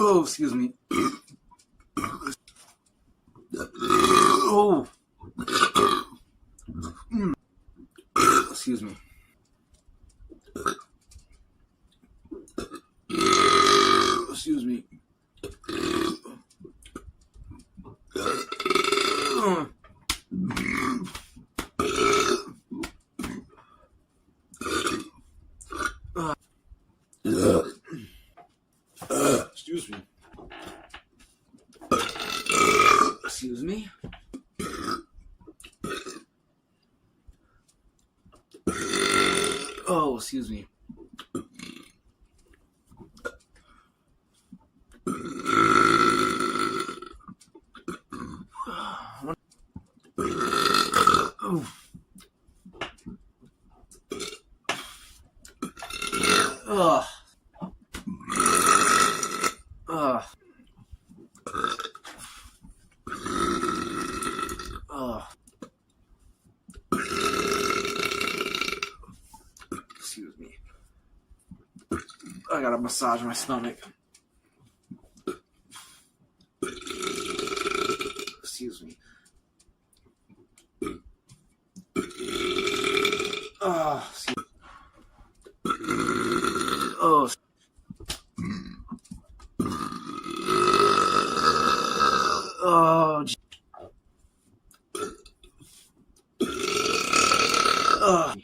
Oh, excuse me. Oh. Excuse me. Excuse me. Excuse me. Excuse me. Oh, excuse me. Ugh. Ugh. Ugh. Excuse me. I gotta massage my stomach. Excuse me. Excuse me. Oh. Oh.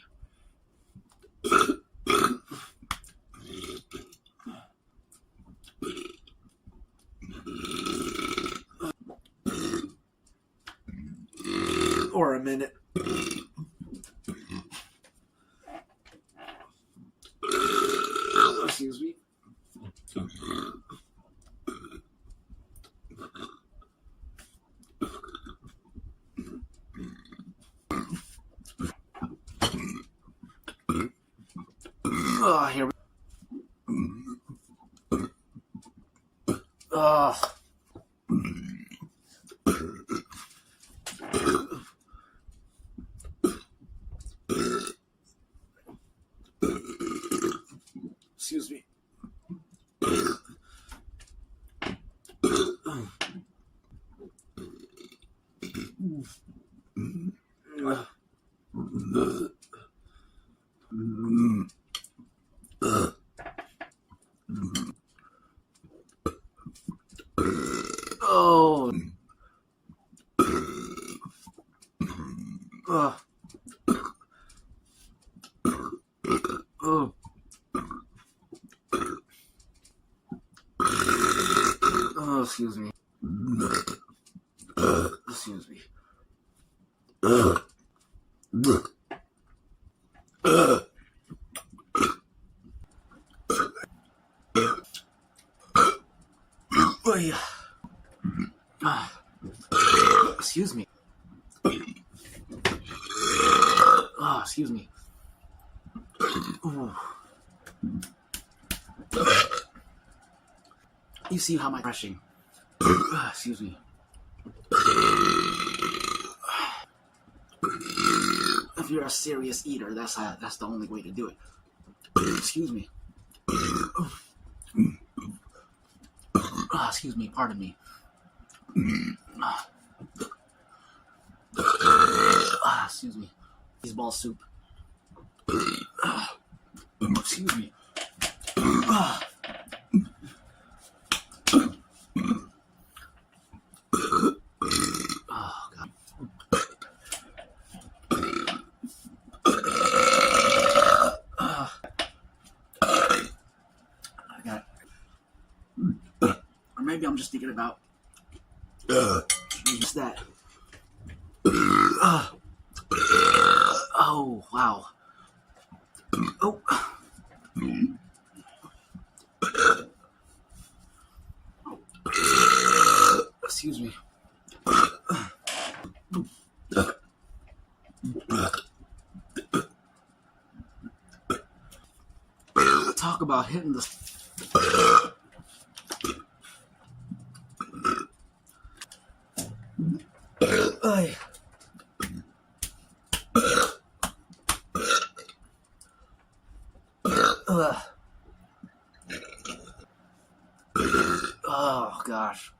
Or a minute. Excuse me. Here we go. Excuse me. Oh. Oh. Oh, excuse me. Excuse me. Excuse me. Excuse me. Ooh. You see how my brushing? Excuse me. If you're a serious eater, that's the only way to do it. Excuse me. Excuse me. Pardon me. Excuse me. Baseball soup. Excuse me. Oh, God. I got it. Or maybe I'm just thinking about just that. Oh, wow. Oh. Excuse me. Talk about hitting the... Oh gosh.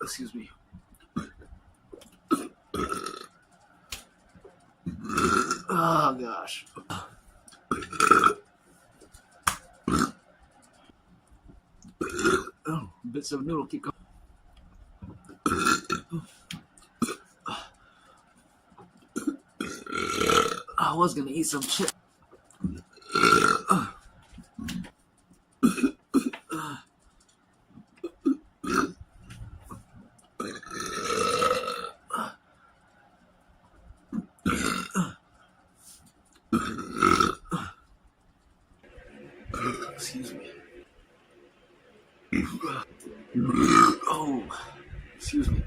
Excuse me. Oh gosh. Oh, bits of noodle keep coming. I was gonna eat some chips. Excuse me. Oh, excuse me.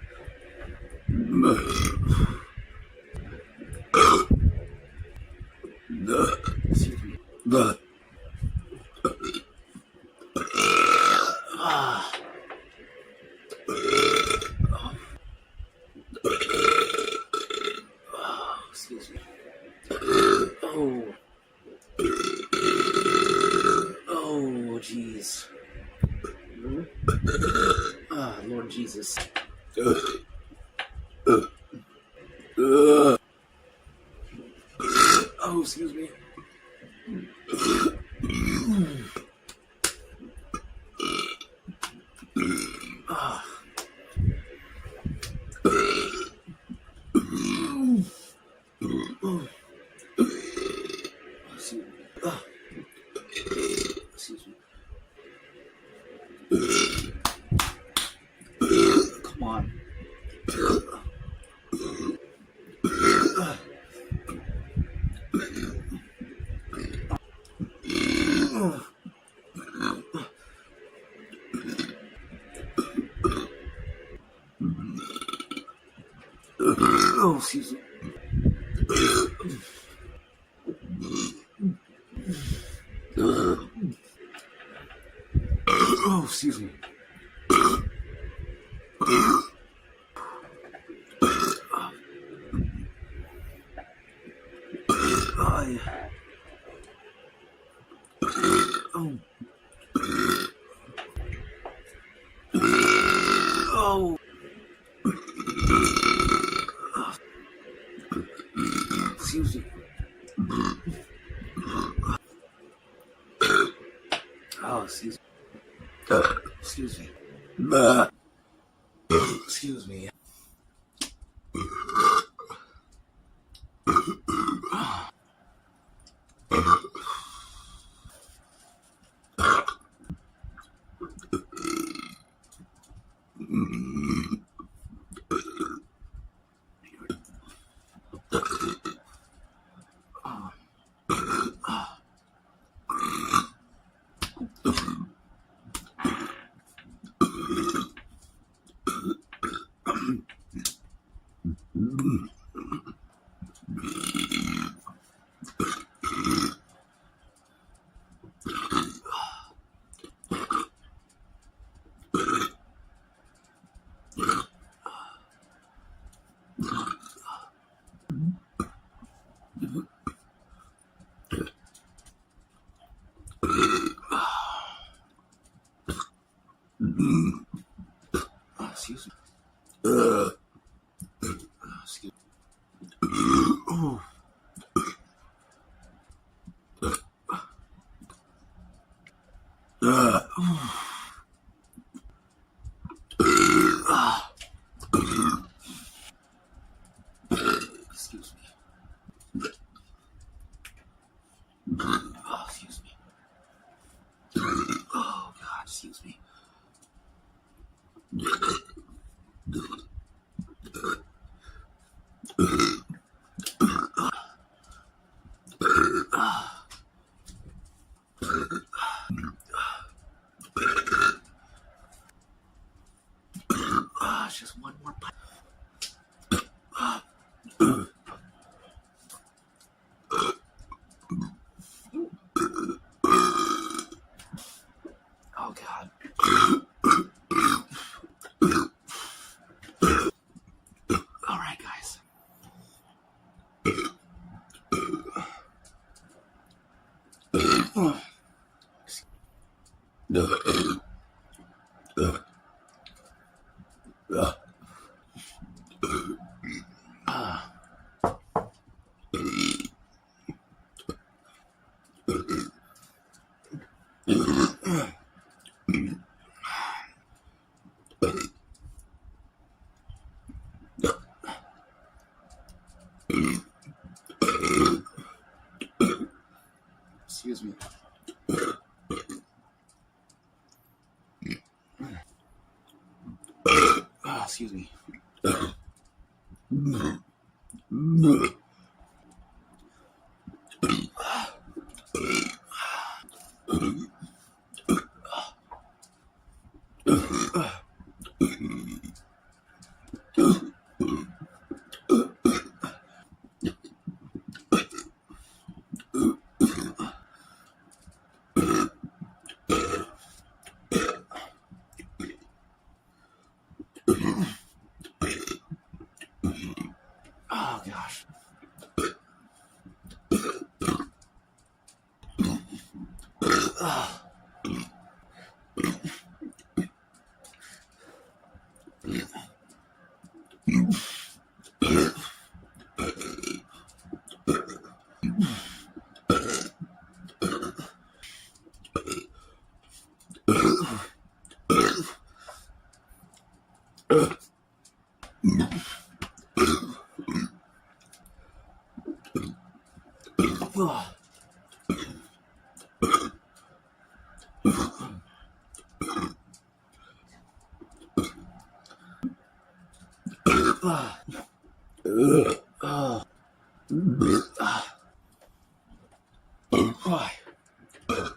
Excuse me. Ah. Oh, excuse me. Oh. Oh, jeez. Ah, Lord Jesus. Oh, excuse me. Ah. Excuse me. Ah. Excuse me. Come on. Oh, excuse me. Oh, excuse me. Oh. Oh. Excuse me. Oh, excuse me. Excuse me. Excuse me. Excuse me. Excuse me. Oh. Excuse me. Oh, excuse me. Oh, God, excuse me. Just one more bite. Excuse me. Excuse me. Oh gosh.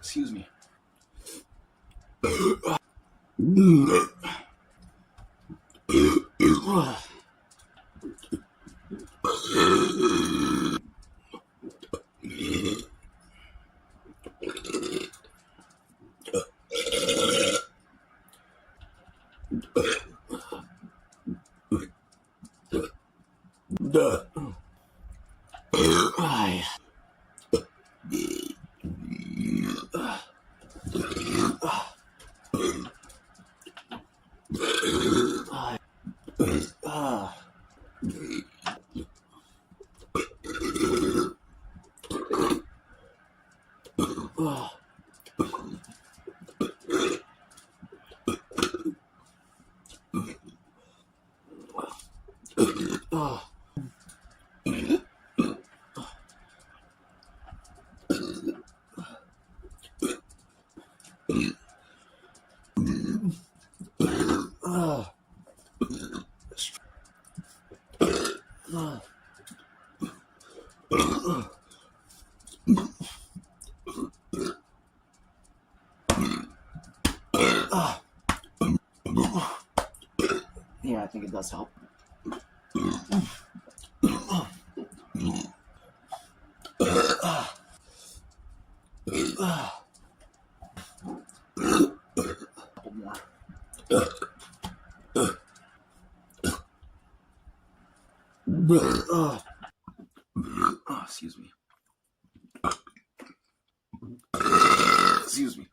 Excuse me. Yeah, I think it does help. Couple more. Excuse me. Excuse me.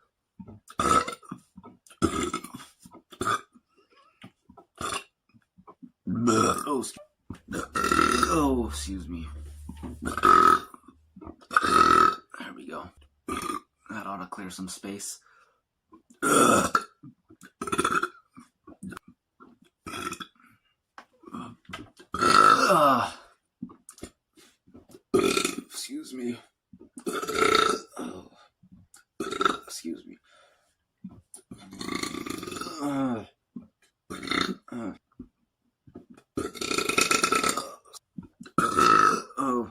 Oh, excuse me. There we go. That ought to clear some space. Excuse me. Excuse me. Oh.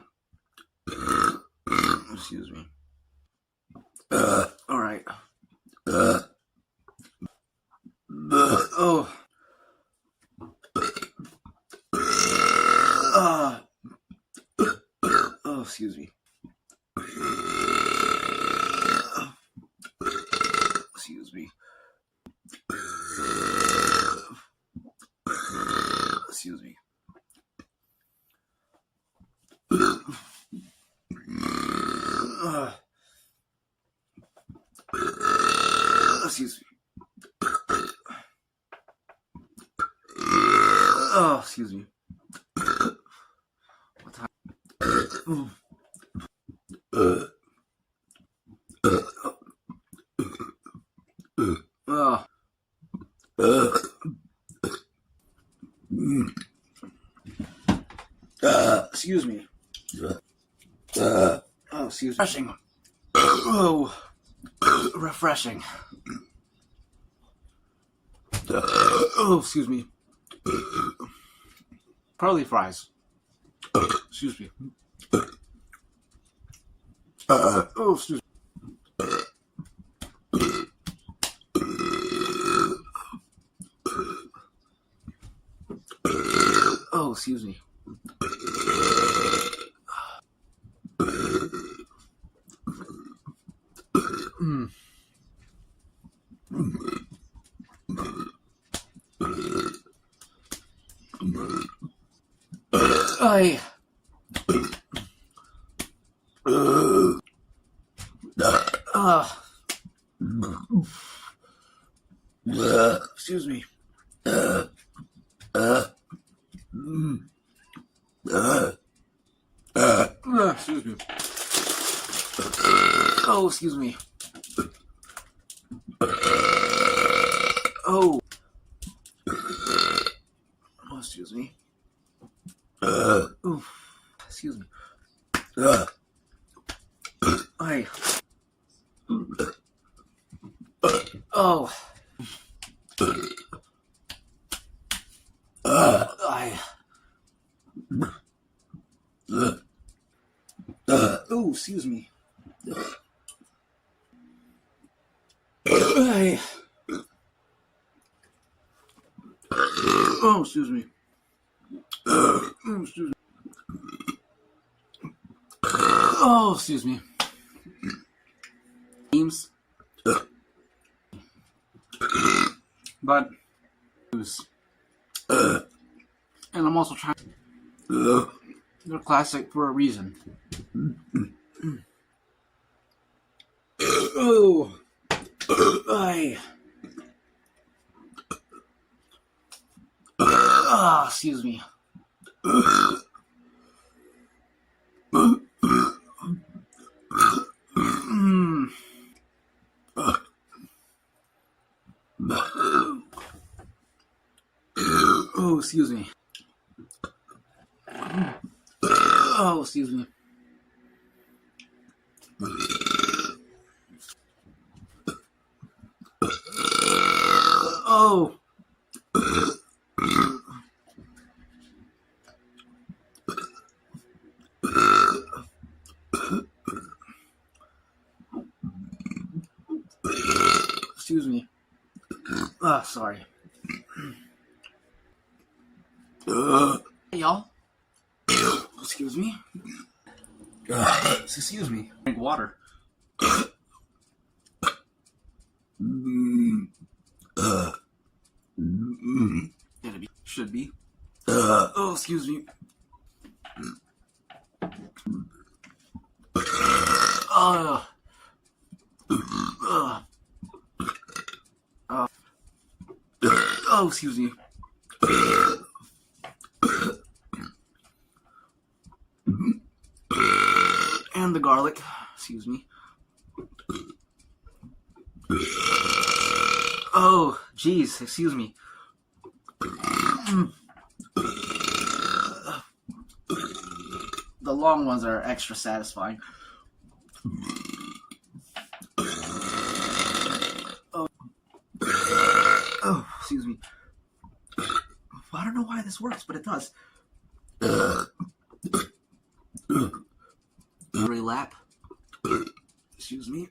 Excuse me. All right. Oh. Oh, excuse me. Excuse me. Excuse me. Excuse me. What time? Excuse me. Oh, excuse me. Refreshing. Oh, refreshing. Oh, excuse me. Probably fries. Excuse me. Oh, excuse me. Oh, excuse me. I. Excuse me. Excuse me. Oh, excuse me. Oh. Oh, excuse me. Oof. Excuse me. I. Oh. I. Oh, excuse me. I. Oh, excuse me. Excuse me. Oh, excuse me. Memes. But and I'm also trying. They're classic for a reason. Oh, I. Excuse me. Oh, excuse me. Oh, excuse me. Oh. Excuse me. Sorry. Hey, y'all. Excuse me. Excuse me. Drink water. Should be. Oh, excuse me. Oh, excuse me. And the garlic. Excuse me. Oh, geez. Excuse me. The long ones are extra satisfying. Oh, excuse me. I don't know why this works, but it does. Relap. Excuse me.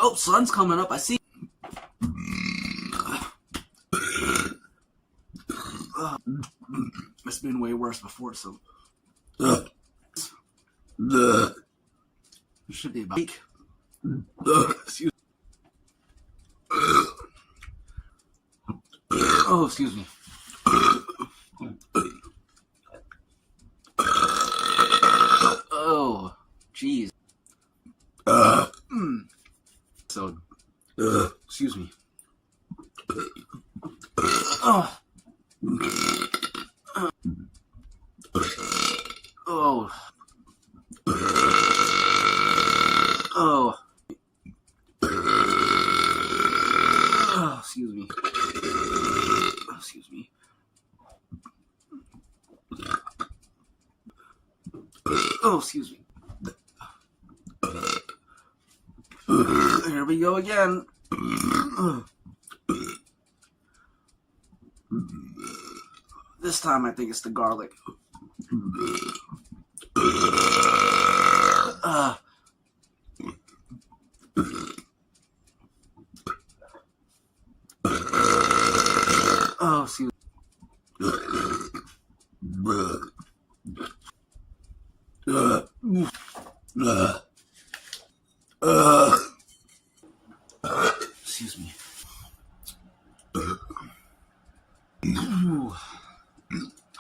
Oh, sun's coming up. I see. It's been way worse before, so. It should be about a week. Excuse me. Oh, excuse me. Oh, jeez. So, excuse me. Oh, excuse me. Here we go again. This time I think it's the garlic. Oh, excuse me. Excuse me.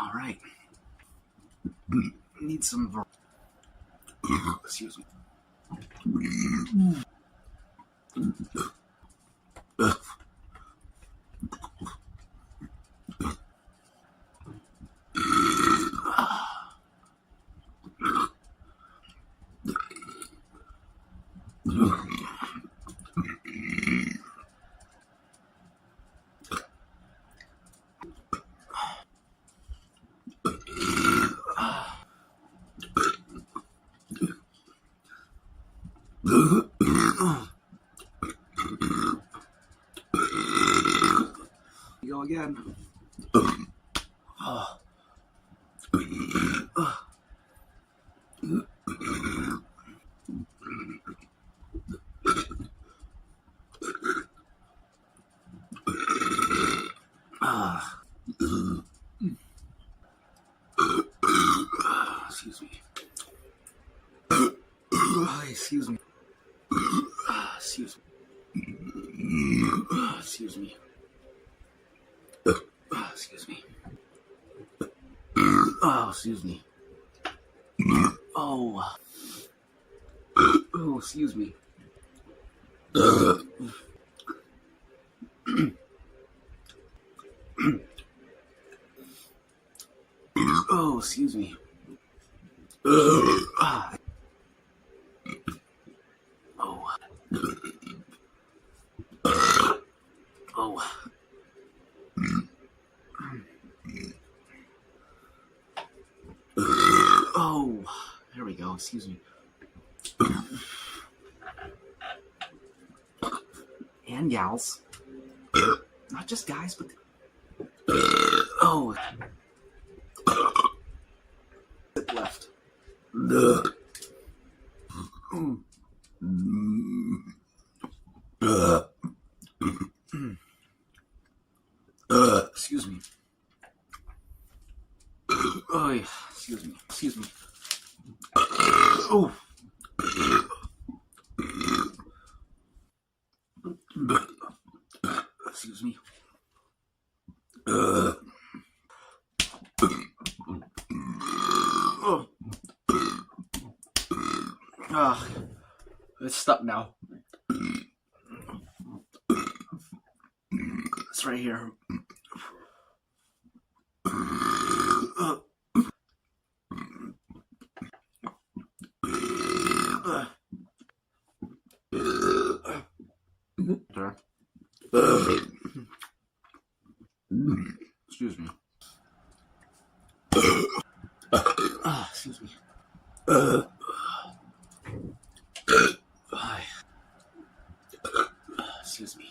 All right. Need some. Excuse me. Go again. Excuse me. Excuse me. Excuse me. Excuse me. Excuse me. Oh, excuse me. Oh. Oh, excuse me. Oh, excuse me. Oh. Oh. Oh. There we go. Excuse me. And gals. Not just guys, but... Oh. Left. Excuse me. Oh, yeah. Excuse me. Excuse me. Oh. Excuse me. Oh. It's stuck now. It's right here. Excuse me. Excuse me. Excuse me. Excuse me.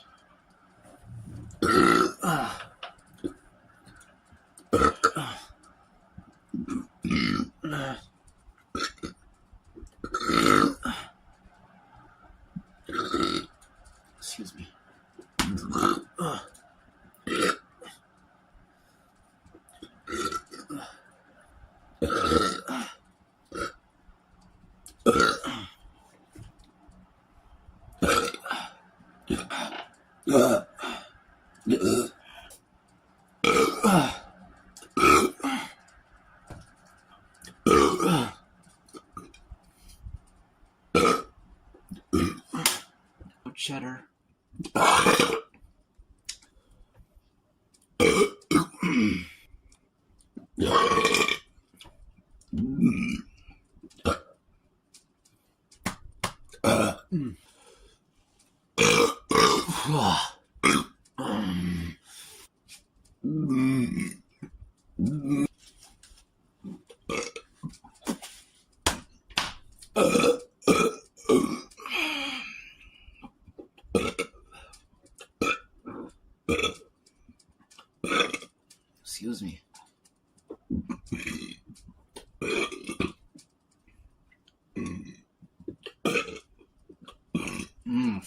Cheddar. I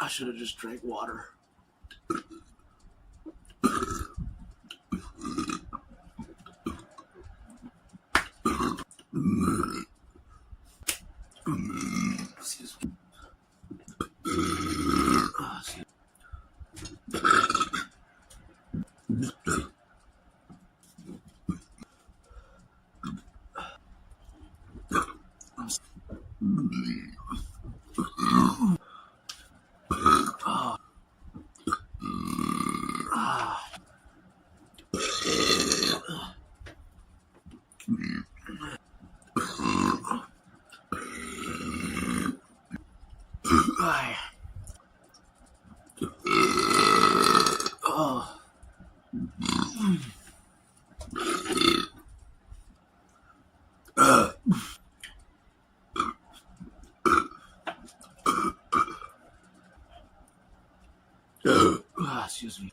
should have just drank water. Excuse me. Excuse me.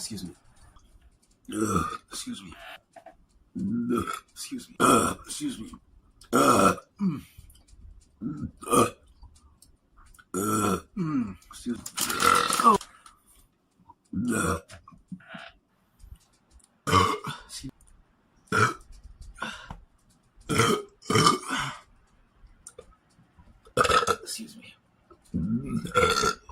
Excuse me. Excuse me. Excuse me. Excuse me. Excuse me. Excuse me. Excuse me. Excuse me. Excuse me.